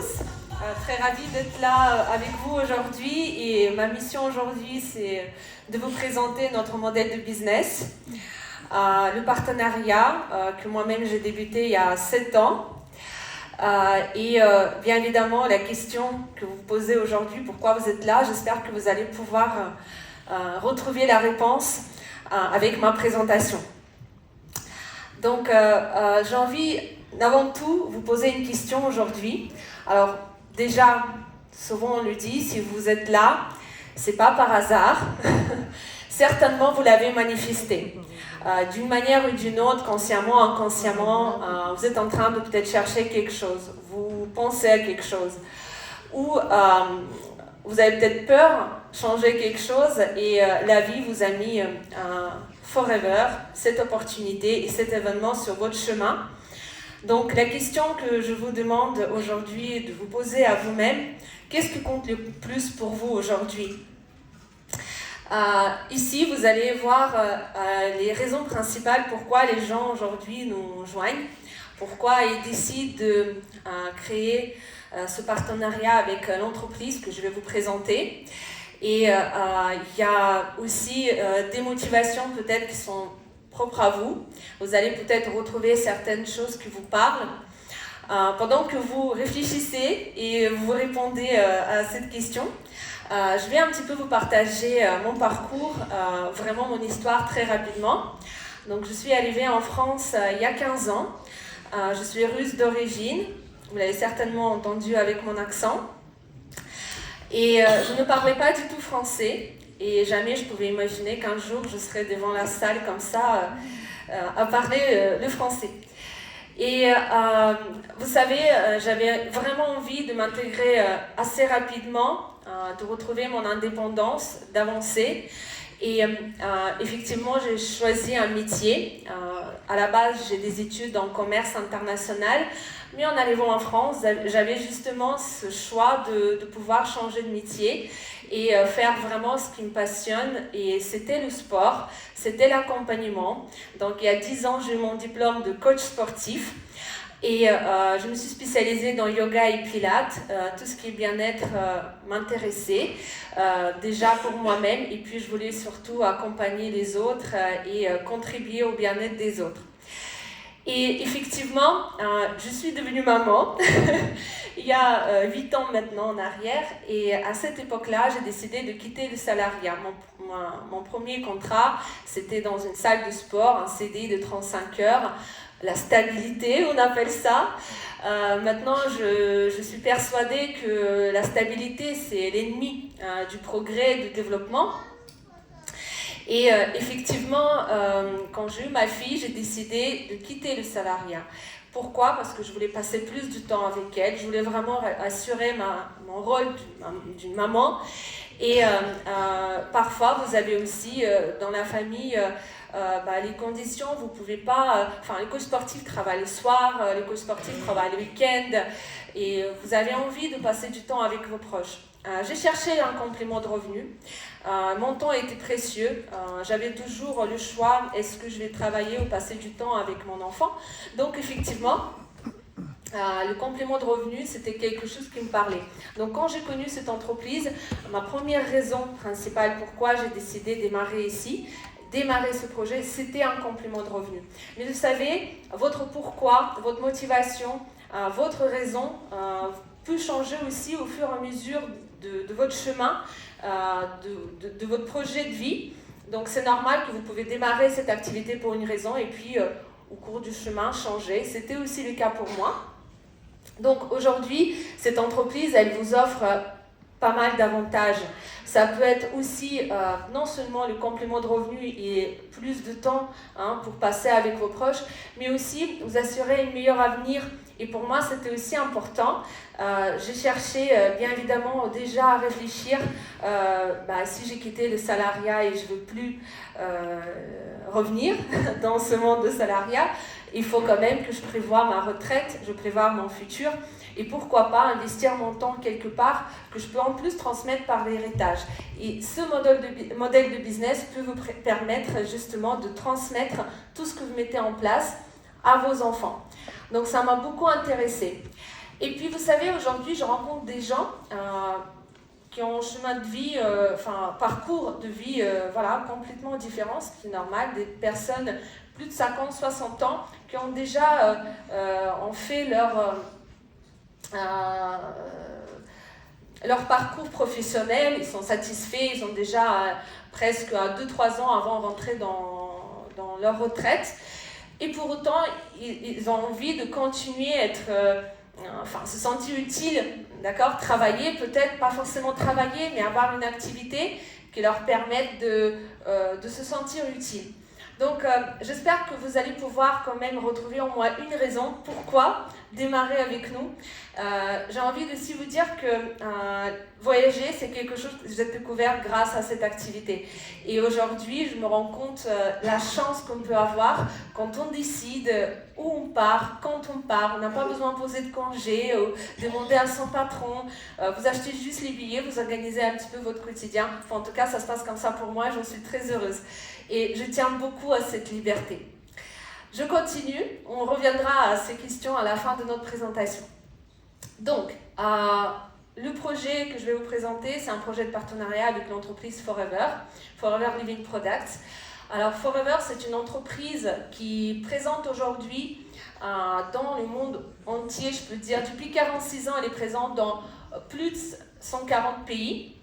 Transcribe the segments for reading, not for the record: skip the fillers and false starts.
tous. Très ravie d'être là avec vous aujourd'hui et ma mission aujourd'hui c'est de vous présenter notre modèle de business, le partenariat que moi-même j'ai débuté il y a 7 ans et bien évidemment la question que vous posez aujourd'hui, pourquoi vous êtes là, j'espère que vous allez pouvoir retrouver la réponse avec ma présentation. Donc j'ai envie avant tout vous poser une question aujourd'hui. Alors déjà, souvent on le dit, si vous êtes là, c'est pas par hasard. Certainement vous l'avez manifesté. D'une manière ou d'une autre, consciemment, inconsciemment, vous êtes en train de peut-être chercher quelque chose, vous pensez à quelque chose, ou vous avez peut-être peur de changer quelque chose et la vie vous a mis forever cette opportunité et cet événement sur votre chemin. Donc la question que je vous demande aujourd'hui est de vous poser à vous-même, qu'est-ce qui compte le plus pour vous aujourd'hui ? Ici, vous allez voir les raisons principales pourquoi les gens aujourd'hui nous joignent, pourquoi ils décident de créer ce partenariat avec l'entreprise que je vais vous présenter. Et il y a aussi des motivations peut-être qui sont propres à vous. Vous allez peut-être retrouver certaines choses qui vous parlent. Pendant que vous réfléchissez et vous répondez à cette question, je vais un petit peu vous partager mon parcours, vraiment mon histoire très rapidement. Donc je suis arrivée en France il y a 15 ans. Je suis russe d'origine, vous l'avez certainement entendu avec mon accent. Et je ne parlais pas du tout français et jamais je pouvais imaginer qu'un jour je serais devant la salle comme ça à parler le français. Et vous savez, j'avais vraiment envie de m'intégrer assez rapidement, de retrouver mon indépendance, d'avancer. Et effectivement, j'ai choisi un métier. À la base, j'ai des études en commerce international. Mais en arrivant en France, j'avais justement ce choix de pouvoir changer de métier et faire vraiment ce qui me passionne. Et c'était le sport, c'était l'accompagnement. Donc il y a 10 ans, j'ai eu mon diplôme de coach sportif. Et je me suis spécialisée dans yoga et pilates. Tout ce qui est bien-être m'intéressait, déjà pour moi-même. Et puis je voulais surtout accompagner les autres et contribuer au bien-être des autres. Et effectivement, je suis devenue maman il y a 8 ans maintenant en arrière. Et à cette époque-là, j'ai décidé de quitter le salariat. Mon premier contrat, c'était dans une salle de sport, un CDI de 35 heures. La stabilité, on appelle ça. Maintenant, je suis persuadée que la stabilité, c'est l'ennemi du progrès et du développement. Et effectivement, quand j'ai eu ma fille, j'ai décidé de quitter le salariat. Pourquoi ? Parce que je voulais passer plus de temps avec elle. Je voulais vraiment assurer mon rôle d'une maman. Et parfois, vous avez aussi dans la famille les conditions, vous pouvez pas... les coachs sportifs travaillent le soir, les coachs sportifs travaillent le week-end. Et vous avez envie de passer du temps avec vos proches. J'ai cherché un complément de revenu. Mon temps était précieux. J'avais toujours le choix, est-ce que je vais travailler ou passer du temps avec mon enfant ? Donc effectivement, le complément de revenu, c'était quelque chose qui me parlait. Donc quand j'ai connu cette entreprise, ma première raison principale pourquoi j'ai décidé de démarrer ce projet, c'était un complément de revenu. Mais vous savez, votre pourquoi, votre motivation, votre raison peut changer aussi au fur et à mesure de votre chemin, de votre projet de vie. Donc c'est normal que vous pouvez démarrer cette activité pour une raison et puis au cours du chemin changer. C'était aussi le cas pour moi. Donc aujourd'hui, cette entreprise, elle vous offre pas mal d'avantages. Ça peut être aussi non seulement le complément de revenu et plus de temps pour passer avec vos proches, mais aussi vous assurer un meilleur avenir. Et pour moi, c'était aussi important. J'ai cherché, bien évidemment, déjà à réfléchir si j'ai quitté le salariat et je ne veux plus revenir dans ce monde de salariat, il faut quand même que je prévoie ma retraite, je prévois mon futur. Et pourquoi pas investir mon temps quelque part que je peux en plus transmettre par l'héritage. Et ce modèle de business peut vous permettre justement de transmettre tout ce que vous mettez en place à vos enfants. Donc ça m'a beaucoup intéressée. Et puis, vous savez, aujourd'hui, je rencontre des gens qui ont un chemin de vie, parcours de vie complètement différent, ce qui est normal, des personnes plus de 50, 60 ans qui ont déjà ont fait leur parcours professionnel, ils sont satisfaits, ils ont déjà presque 2-3 ans avant de rentrer dans leur retraite. Et pour autant, ils ont envie de continuer à être, se sentir utile, d'accord, travailler, peut-être pas forcément travailler, mais avoir une activité qui leur permette de se sentir utile. Donc, j'espère que vous allez pouvoir quand même retrouver en moi une raison pourquoi démarrer avec nous. J'ai envie aussi de vous dire que voyager, c'est quelque chose que j'ai découvert grâce à cette activité. Et aujourd'hui, je me rends compte la chance qu'on peut avoir quand on décide où on part, quand on part. On n'a pas besoin de poser de congé, demander à son patron. Vous achetez juste les billets, vous organisez un petit peu votre quotidien. Enfin, en tout cas, ça se passe comme ça pour moi et j'en suis très heureuse. Et je tiens beaucoup à cette liberté. Je continue, on reviendra à ces questions à la fin de notre présentation. Donc, le projet que je vais vous présenter, c'est un projet de partenariat avec l'entreprise Forever Living Products. Alors, Forever, c'est une entreprise qui présente aujourd'hui dans le monde entier, je peux dire, depuis 46 ans, elle est présente dans plus de 140 pays.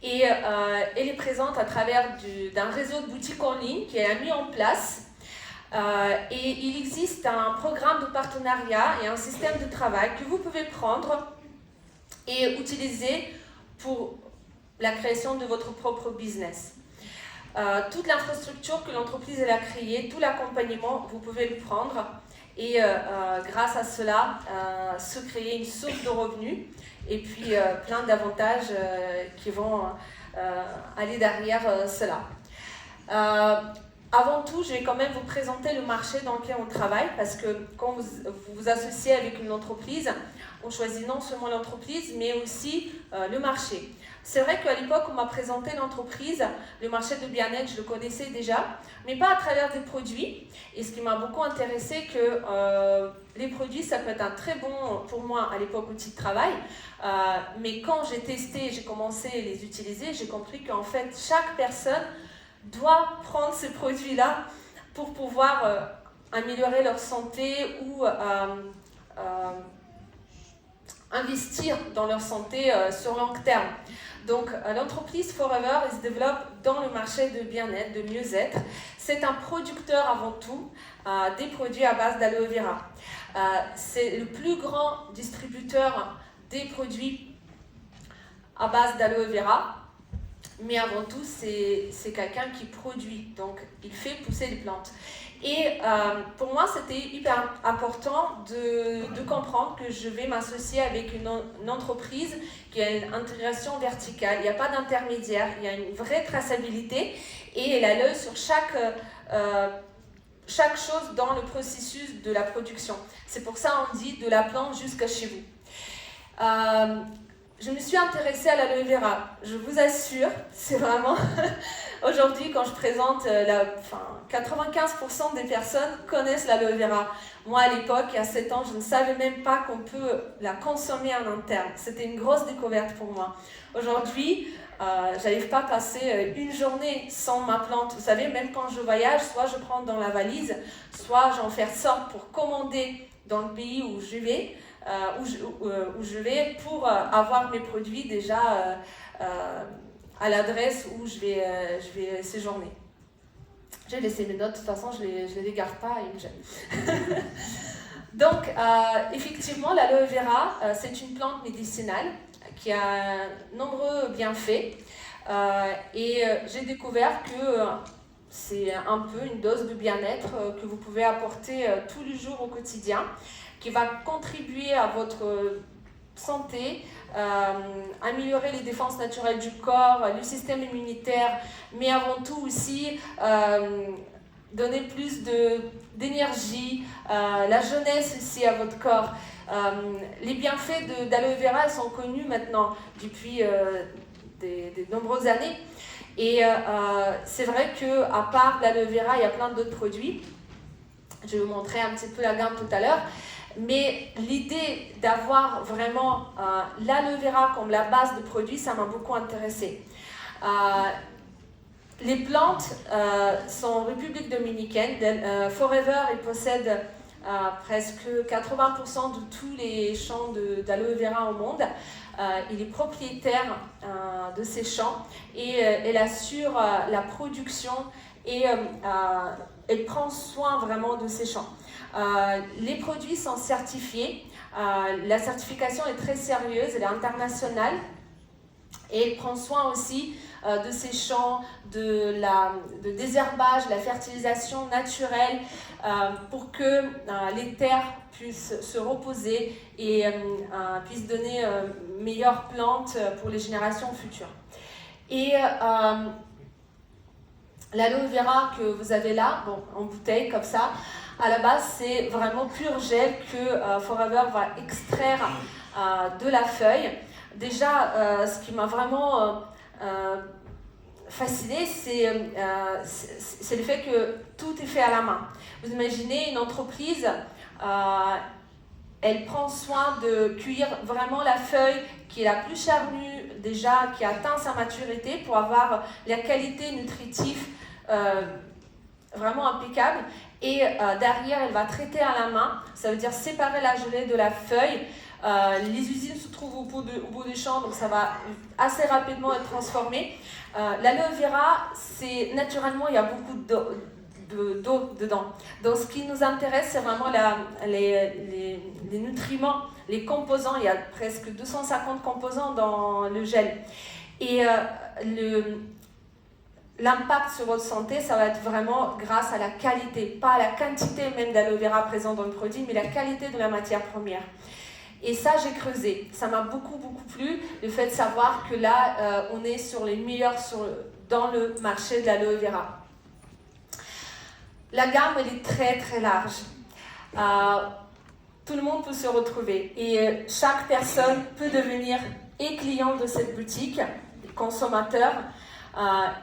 Et elle est présente à travers d'un réseau de boutiques en ligne qui est mis en place. Et il existe un programme de partenariat et un système de travail que vous pouvez prendre et utiliser pour la création de votre propre business. Toute l'infrastructure que l'entreprise a créée, tout l'accompagnement, vous pouvez le prendre et grâce à cela, se créer une source de revenus et puis plein d'avantages qui vont aller derrière cela. Avant tout, je vais quand même vous présenter le marché dans lequel on travaille parce que quand vous vous associez avec une entreprise, on choisit non seulement l'entreprise mais aussi le marché. C'est vrai qu'à l'époque, on m'a présenté l'entreprise, le marché de bien-être, je le connaissais déjà, mais pas à travers des produits. Et ce qui m'a beaucoup intéressé, que les produits, ça peut être un très bon, pour moi, à l'époque, outil de travail. Mais quand j'ai testé, j'ai commencé à les utiliser, j'ai compris qu'en fait, chaque personne doit prendre ces produits-là pour pouvoir améliorer leur santé ou investir dans leur santé sur long terme. Donc, l'entreprise Forever se développe dans le marché de bien-être, de mieux-être. C'est un producteur avant tout des produits à base d'aloe vera. C'est le plus grand distributeur des produits à base d'aloe vera. Mais avant tout, c'est quelqu'un qui produit, donc il fait pousser les plantes. Et pour moi, c'était hyper important de comprendre que je vais m'associer avec une entreprise qui a une intégration verticale. Il n'y a pas d'intermédiaire, il y a une vraie traçabilité et elle a l'œil sur chaque chose dans le processus de la production. C'est pour ça qu'on dit de la plante jusqu'à chez vous. Je me suis intéressée à l'aloe vera. Je vous assure, c'est vraiment... Aujourd'hui, quand je présente, 95% des personnes connaissent l'aloe vera. Moi, à l'époque, il y a 7 ans, je ne savais même pas qu'on peut la consommer en interne. C'était une grosse découverte pour moi. Aujourd'hui, je n'arrive pas à passer une journée sans ma plante. Vous savez, même quand je voyage, soit je prends dans la valise, soit j'en fais sorte pour commander dans le pays où je vais. Où je vais pour avoir mes produits déjà à l'adresse où je vais séjourner. J'ai laissé mes notes, de toute façon je les garde pas, ils me gênent. Donc, effectivement, l'aloe vera, c'est une plante médicinale qui a nombreux bienfaits et j'ai découvert que c'est un peu une dose de bien-être que vous pouvez apporter tous les jours au quotidien, qui va contribuer à votre santé, améliorer les défenses naturelles du corps, le système immunitaire, mais avant tout aussi donner plus d'énergie, la jeunesse aussi à votre corps. Les bienfaits d'aloe vera sont connus maintenant depuis de nombreuses années. Et c'est vrai qu'à part l'aloe vera, il y a plein d'autres produits. Je vais vous montrer un petit peu la gamme tout à l'heure. Mais l'idée d'avoir vraiment l'aloe vera comme la base de produit, ça m'a beaucoup intéressée. Les plantes sont en République dominicaine. Forever, il possède presque 80% de tous les champs d'aloe vera au monde. Il est propriétaire de ces champs et elle assure la production et elle prend soin vraiment de ces champs. Les produits sont certifiés. La certification est très sérieuse, elle est internationale et elle prend soin aussi de ces champs, de désherbage, la fertilisation naturelle pour que les terres puissent se reposer et puissent donner meilleures plantes pour les générations futures. Et l'aloe vera que vous avez là, bon, en bouteille comme ça, à la base c'est vraiment pur gel que Forever va extraire de la feuille. Déjà, ce qui m'a vraiment fasciné, c'est le fait que tout est fait à la main. Vous imaginez une entreprise, elle prend soin de cueillir vraiment la feuille qui est la plus charnue, déjà qui atteint sa maturité pour avoir la qualité nutritive vraiment impeccable. Et derrière, elle va traiter à la main, ça veut dire séparer la gelée de la feuille. Les usines se trouvent au bout des champs, donc ça va assez rapidement être transformé. L'aloe vera, naturellement, il y a beaucoup d'eau dedans. Donc ce qui nous intéresse, c'est vraiment les nutriments, les composants. Il y a presque 250 composants dans le gel. Et l'impact sur votre santé, ça va être vraiment grâce à la qualité, pas à la quantité même d'aloe vera présente dans le produit, mais la qualité de la matière première. Et ça, j'ai creusé. Ça m'a beaucoup plu, le fait de savoir que là, on est sur les meilleurs dans le marché de l'aloe vera. La gamme, elle est très large. Tout le monde peut se retrouver. Et chaque personne peut devenir et client de cette boutique, consommateur,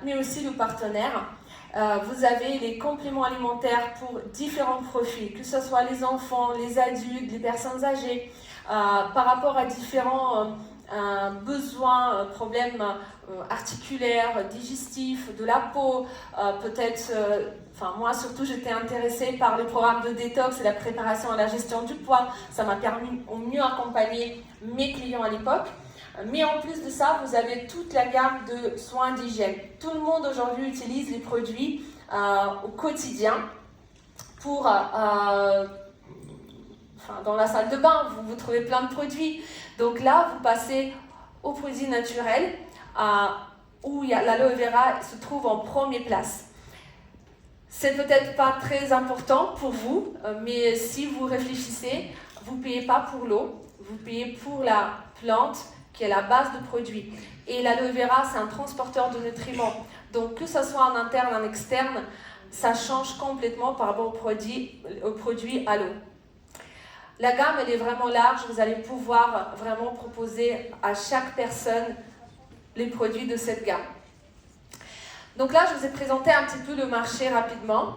mais aussi le partenaire. Vous avez les compléments alimentaires pour différents profils, que ce soit les enfants, les adultes, les personnes âgées, par rapport à différents besoins, problèmes articulaires, digestifs, de la peau, peut-être, moi surtout j'étais intéressée par le programme de détox et la préparation à la gestion du poids. Ça m'a permis au mieux accompagner mes clients à l'époque. Mais en plus de ça, vous avez toute la gamme de soins d'hygiène. Tout le monde aujourd'hui utilise les produits au quotidien pour... dans la salle de bain, vous trouvez plein de produits. Donc là, vous passez aux produits naturels où l'aloe vera se trouve en première place. C'est peut-être pas très important pour vous, mais si vous réfléchissez, vous ne payez pas pour l'eau, vous payez pour la plante qui est la base de produit. Et l'aloe vera, c'est un transporteur de nutriments. Donc que ce soit en interne, en externe, ça change complètement par rapport aux produits à l'eau. La gamme, elle est vraiment large. Vous allez pouvoir vraiment proposer à chaque personne les produits de cette gamme. Donc là, je vous ai présenté un petit peu le marché rapidement.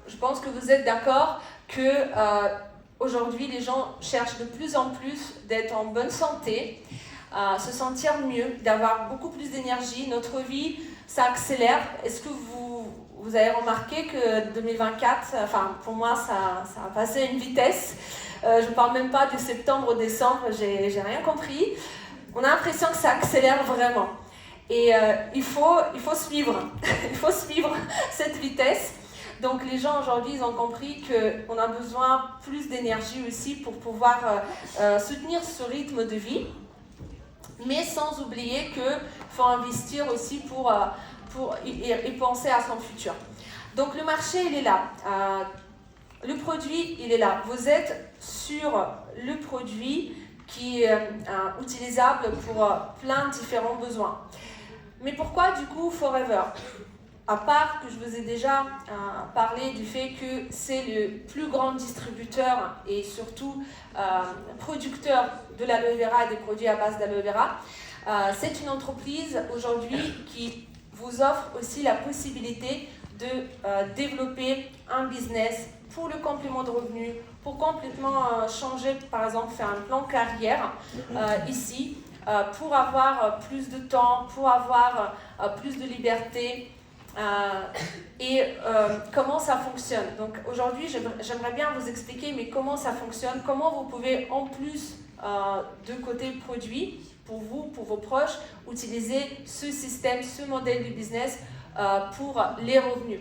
Je pense que vous êtes d'accord que aujourd'hui, les gens cherchent de plus en plus d'être en bonne santé, se sentir mieux, d'avoir beaucoup plus d'énergie. Notre vie, ça accélère. Est-ce que vous avez remarqué que 2024, pour moi, ça a passé à une vitesse. Je ne parle même pas de septembre, décembre, j'ai rien compris. On a l'impression que ça accélère vraiment. Et il faut suivre. Il faut suivre cette vitesse. Donc les gens aujourd'hui, ils ont compris qu'on a besoin plus d'énergie aussi pour pouvoir soutenir ce rythme de vie. Mais sans oublier qu'il faut investir aussi pour y penser à son futur. Donc le marché, il est là. Le produit, il est là. Vous êtes sur le produit qui est utilisable pour plein de différents besoins. Mais pourquoi du coup Forever ? À part que je vous ai déjà parlé du fait que c'est le plus grand distributeur et surtout producteur de l'aloe vera et des produits à base d'aloe vera, c'est une entreprise aujourd'hui qui vous offre aussi la possibilité de développer un business pour le complément de revenu, pour complètement changer, par exemple, faire un plan carrière ici, pour avoir plus de temps, pour avoir plus de liberté. Comment ça fonctionne. Donc aujourd'hui, j'aimerais bien vous expliquer mais comment ça fonctionne, comment vous pouvez en plus de côté produit, pour vous, pour vos proches, utiliser ce système, ce modèle de business pour les revenus.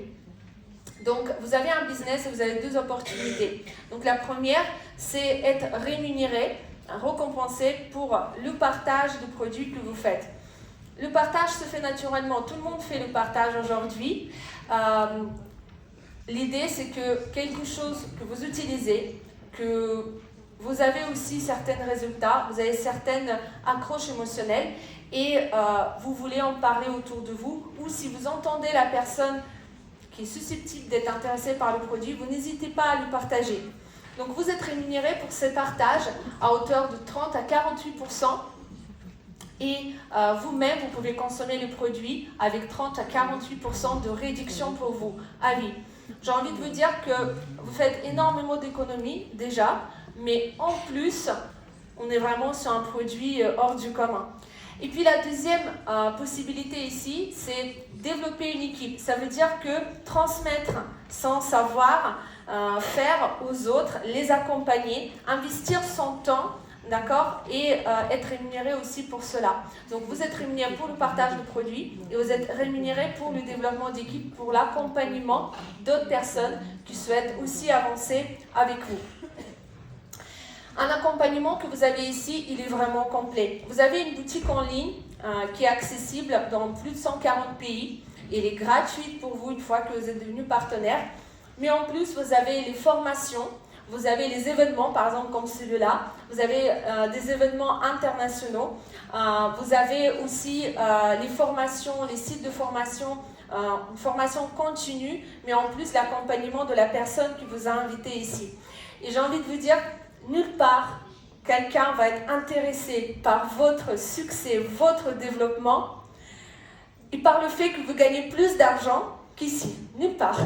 Donc vous avez un business et vous avez deux opportunités. Donc la première, c'est être rémunéré, récompensé pour le partage de produits que vous faites. Le partage se fait naturellement, tout le monde fait le partage aujourd'hui. L'idée, c'est que quelque chose que vous utilisez, que vous avez aussi certains résultats, vous avez certaines accroches émotionnelles et vous voulez en parler autour de vous, ou si vous entendez la personne qui est susceptible d'être intéressée par le produit, vous n'hésitez pas à le partager. Donc vous êtes rémunéré pour ces partages à hauteur de 30 à 48%. Et vous-même, vous pouvez consommer le produit avec 30 à 48% de réduction pour vous, à vie. J'ai envie de vous dire que vous faites énormément d'économies déjà, mais en plus, on est vraiment sur un produit hors du commun. Et puis la deuxième possibilité ici, c'est développer une équipe. Ça veut dire que transmettre son savoir, faire aux autres, les accompagner, investir son temps, d'accord, et être rémunéré aussi pour cela. Donc vous êtes rémunéré pour le partage de produits et vous êtes rémunéré pour le développement d'équipe, pour l'accompagnement d'autres personnes qui souhaitent aussi avancer avec vous. Un accompagnement que vous avez ici, il est vraiment complet. Vous avez une boutique en ligne qui est accessible dans plus de 140 pays. Elle est gratuite pour vous une fois que vous êtes devenu partenaire. Mais en plus, vous avez les formations. Vous avez les événements, par exemple comme celui-là, vous avez des événements internationaux, vous avez aussi les formations, les sites de formation, une formation continue, mais en plus l'accompagnement de la personne qui vous a invité ici. Et j'ai envie de vous dire, nulle part, quelqu'un va être intéressé par votre succès, votre développement, et par le fait que vous gagnez plus d'argent qu'ici, nulle part.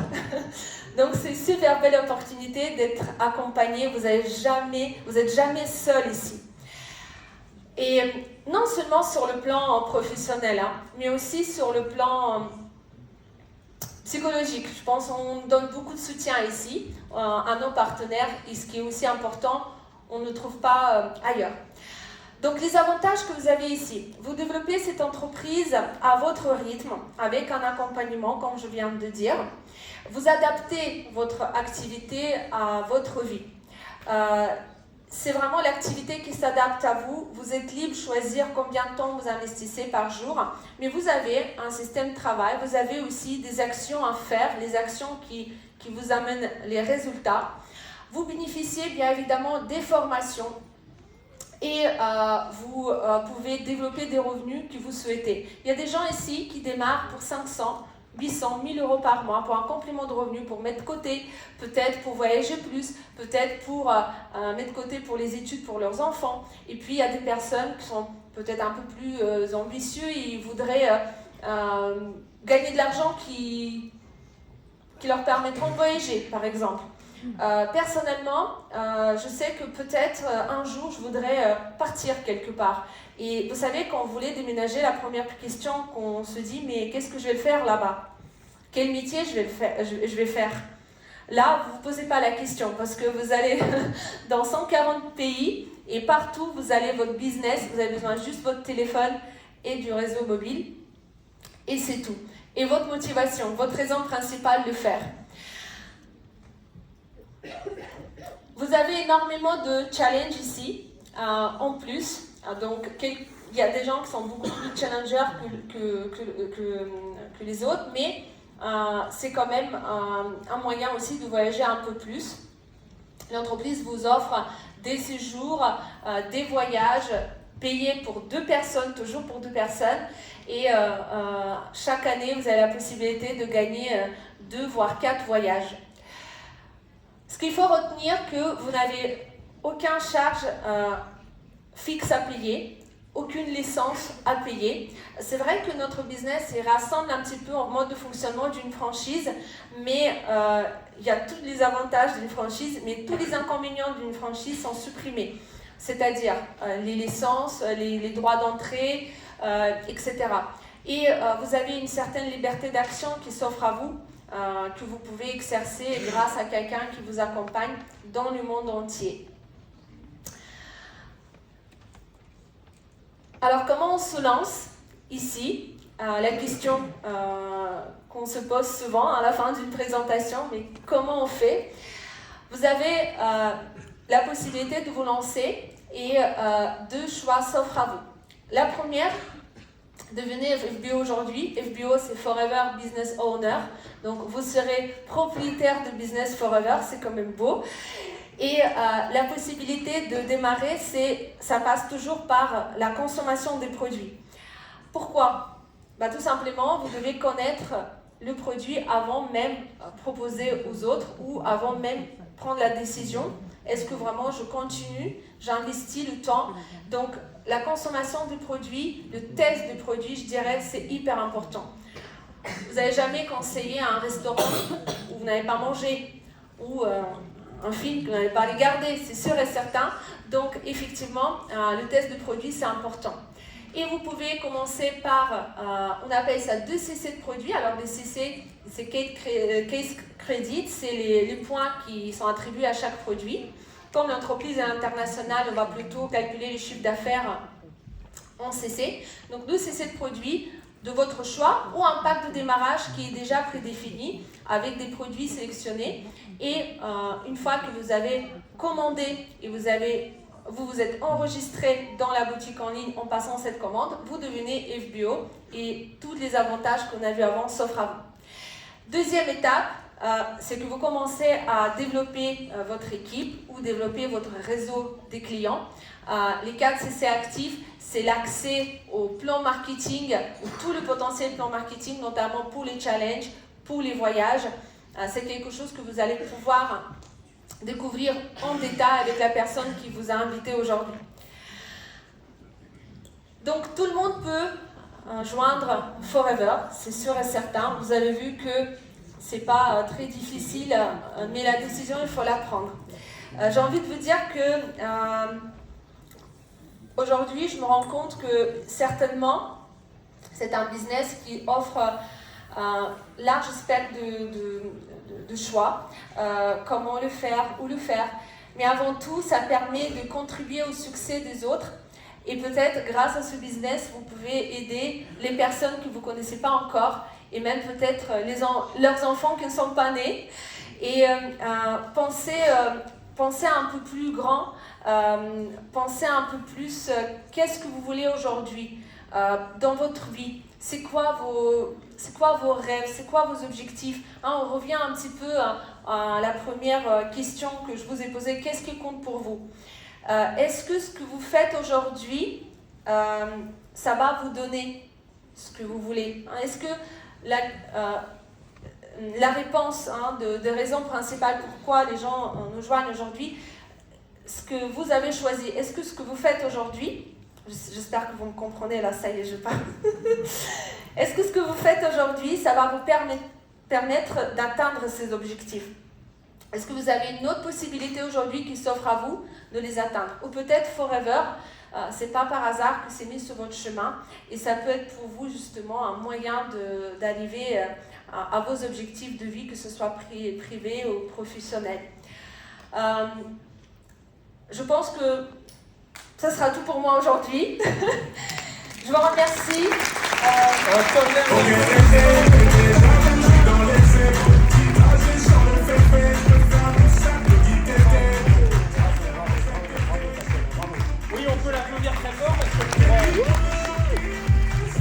Donc c'est une super belle opportunité d'être accompagné, vous n'êtes jamais seul ici. Et non seulement sur le plan professionnel, mais aussi sur le plan psychologique. Je pense qu'on donne beaucoup de soutien ici à nos partenaires, et ce qui est aussi important, on ne trouve pas ailleurs. Donc les avantages que vous avez ici, vous développez cette entreprise à votre rythme, avec un accompagnement, comme je viens de dire. Vous adaptez votre activité à votre vie. C'est vraiment l'activité qui s'adapte à vous. Vous êtes libre de choisir combien de temps vous investissez par jour. Mais vous avez un système de travail. Vous avez aussi des actions à faire, les actions qui vous amènent les résultats. Vous bénéficiez bien évidemment des formations. Et vous pouvez développer des revenus que vous souhaitez. Il y a des gens ici qui démarrent pour 500, 800, 1000 euros par mois pour un complément de revenus, pour mettre de côté, peut-être pour voyager plus, peut-être pour mettre de côté pour les études pour leurs enfants. Et puis il y a des personnes qui sont peut-être un peu plus ambitieux et ils voudraient gagner de l'argent qui leur permettront de voyager, par exemple. Personnellement, je sais que peut-être un jour je voudrais partir quelque part. Et vous savez, quand vous voulez déménager, la première question qu'on se dit, mais qu'est-ce que je vais faire là-bas? Quel métier je vais faire? Là, vous ne vous posez pas la question parce que vous allez dans 140 pays et partout vous avez votre business, vous avez besoin juste de votre téléphone et du réseau mobile et c'est tout. Et votre motivation, votre raison principale de faire. Vous avez énormément de challenges ici, en plus. Donc, il y a des gens qui sont beaucoup plus challengers que les autres, mais c'est quand même un moyen aussi de voyager un peu plus. L'entreprise vous offre des séjours, des voyages payés pour 2 personnes, toujours pour 2 personnes. Et chaque année, vous avez la possibilité de gagner 2 voire 4 voyages. Ce qu'il faut retenir, que vous n'avez aucune charge fixe à payer. aucune licence à payer. C'est vrai que notre business il rassemble un petit peu en mode de fonctionnement d'une franchise, mais il y a tous les avantages d'une franchise, mais tous les inconvénients d'une franchise sont supprimés. C'est-à-dire les licences, les droits d'entrée, etc. Et vous avez une certaine liberté d'action qui s'offre à vous, que vous pouvez exercer grâce à quelqu'un qui vous accompagne dans le monde entier. Alors, comment on se lance ici? La question qu'on se pose souvent à la fin d'une présentation, mais comment on fait? Vous avez la possibilité de vous lancer et deux choix s'offrent à vous. La première, devenez FBO aujourd'hui. FBO, c'est Forever Business Owner. Donc, vous serez propriétaire de Business Forever, c'est quand même beau. Et la possibilité de démarrer, ça passe toujours par la consommation des produits. Pourquoi? Tout simplement, vous devez connaître le produit avant même proposer aux autres ou avant même prendre la décision. Est-ce que vraiment je continue, j'investis le temps? Donc, la consommation du produit, le test du produit, je dirais, c'est hyper important. Vous n'avez jamais conseillé à un restaurant où vous n'avez pas mangé ou un film que vous n'allez pas regarder, c'est sûr et certain. Donc, effectivement, le test de produit, c'est important. Et vous pouvez commencer par, on appelle ça 2 CC de produits. Alors, les CC, c'est Case Credit, c'est les points qui sont attribués à chaque produit. Comme l'entreprise est internationale, on va plutôt calculer les chiffres d'affaires en CC. Donc, 2 CC de produits de votre choix ou un pack de démarrage qui est déjà prédéfini avec des produits sélectionnés. Et une fois que vous avez commandé et vous vous êtes enregistré dans la boutique en ligne en passant cette commande, vous devenez FBO et tous les avantages qu'on a vus avant s'offrent à vous. Deuxième étape, c'est que vous commencez à développer votre équipe ou développer votre réseau des clients. Les 4 CC actifs, c'est l'accès au plan marketing, ou tout le potentiel plan marketing, notamment pour les challenges, pour les voyages. C'est quelque chose que vous allez pouvoir découvrir en détail avec la personne qui vous a invité aujourd'hui. Donc tout le monde peut joindre Forever, c'est sûr et certain. Vous avez vu que c'est pas très difficile, mais la décision, il faut la prendre. J'ai envie de vous dire que aujourd'hui, je me rends compte que certainement, c'est un business qui offre un large spectre de choix, comment le faire, où le faire. Mais avant tout, ça permet de contribuer au succès des autres. Et peut-être, grâce à ce business, vous pouvez aider les personnes que vous ne connaissez pas encore, et même peut-être leurs enfants qui ne sont pas nés. Et pensez un peu plus grand, pensez un peu plus, qu'est-ce que vous voulez aujourd'hui dans votre vie? C'est quoi vos rêves? C'est quoi vos objectifs? On revient un petit peu à la première question que je vous ai posée. Qu'est-ce qui compte pour vous? Est-ce que ce que vous faites aujourd'hui, ça va vous donner ce que vous voulez? Est-ce que la réponse de raison principale pourquoi les gens nous joignent aujourd'hui, ce que vous avez choisi, est-ce que ce que vous faites aujourd'hui, j'espère que vous me comprenez, là, ça y est, je parle. Est-ce que ce que vous faites aujourd'hui, ça va vous permettre d'atteindre ces objectifs? Est-ce que vous avez une autre possibilité aujourd'hui qui s'offre à vous de les atteindre? Ou peut-être Forever, c'est pas par hasard que c'est mis sur votre chemin et ça peut être pour vous justement un moyen d'arriver à vos objectifs de vie, que ce soit privé ou professionnel. Je pense que ça sera tout pour moi aujourd'hui. Je vous remercie.